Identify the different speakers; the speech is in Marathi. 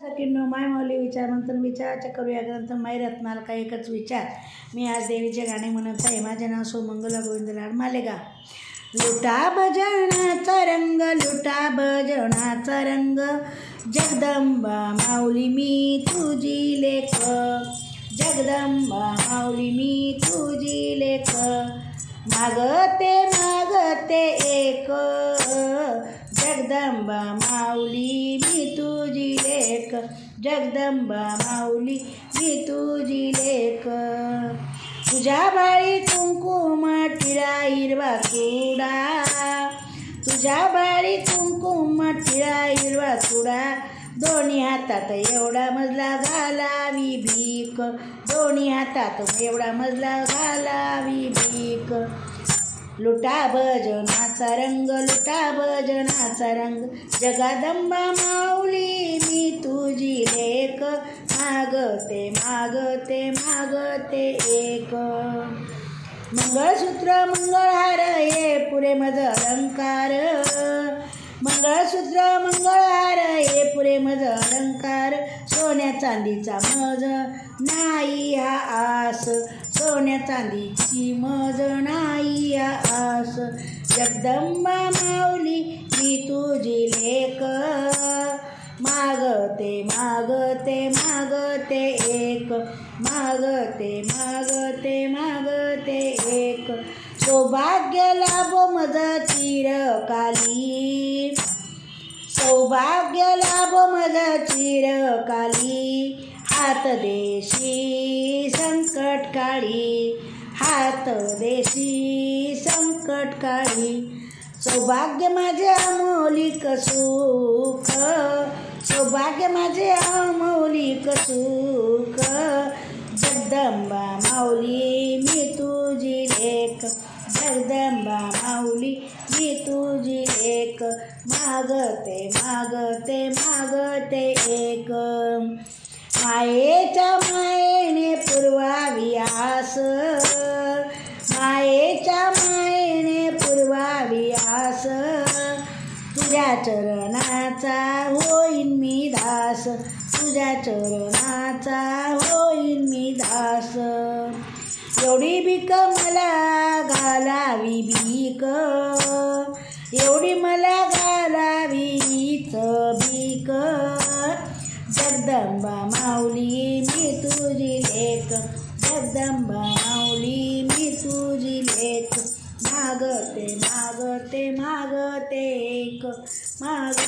Speaker 1: सखींनो, माय माऊली विचार मंथन विचाराच्या करूया ग्रंथ माई रत्नाल का एकच विचार. मी आज देवीचे गाणे म्हणत आहे. माझे नाव सोमंगला गोविंद लाड मालेगा. लुटा भजनाचा रंग, लुटा भजनाचा रंग, जगदंबा माऊली मी तुझी लेक, जगदंबा माऊली मी तुझी लेक, मागते मागते एक, जगदंबा माऊली मी तुझी लेक, जगदंबा माऊली मी तुझी लेक. तुझ्या बाळी कुंकुम टिळा हिरवा चुडा, तुझ्या बाळी कुंकुम टिळा हिरवा चुडा, दोन्ही हातात एवढा मजला घालावी भीक, दोन्ही हातात एवढा मजला घालावी भीक. लुटा भजनाचा रंग, लुटा भजनाचा रंग, जगदंबा माऊली मी तुझी लेक, मागते मागते मागते एक. मंगळसूत्र मंगळहार हे पुरे मज अलंकार, मंगळसूत्र मंगळहार हे पुरे मज अलंकार, सोन्या चांदीचा मज नाही हा आस, सोन्या चांदीची मज नाही हा आस. जगदंबा माऊली मी तुझी लेक, मागते मागते मागते एक, मागते मागते मागते एक. सौभाग्य लाभो मज चिरकाली, सौभाग्य लाभो मज चिरकाली, हात देशी संकट काळी, हात देशी संकट काळी. सौभाग्य माझे अमौलिक सुख, सौभाग्य माझे अमौलिक सुख, जगदंबा माऊली मी तुझी लेक, जगदंबा माऊली मी तुझी लेक, मागते मागते मागते एक. मायेच्या मायेने पुरवावी आस, मायेच्या मायेने पुरवावी आस, तुझ्या चरणाचा होईन मी दास, तुझ्या चरणाचा होईन मी दास. एवढी भीक मला घालावी भीक, एवढी मला घालावी हीच भीक, जगदंबा माऊली मी तुझी लेक, जगदंबा माऊली मी तुझी लेक, मागते मागते मागते एक, माग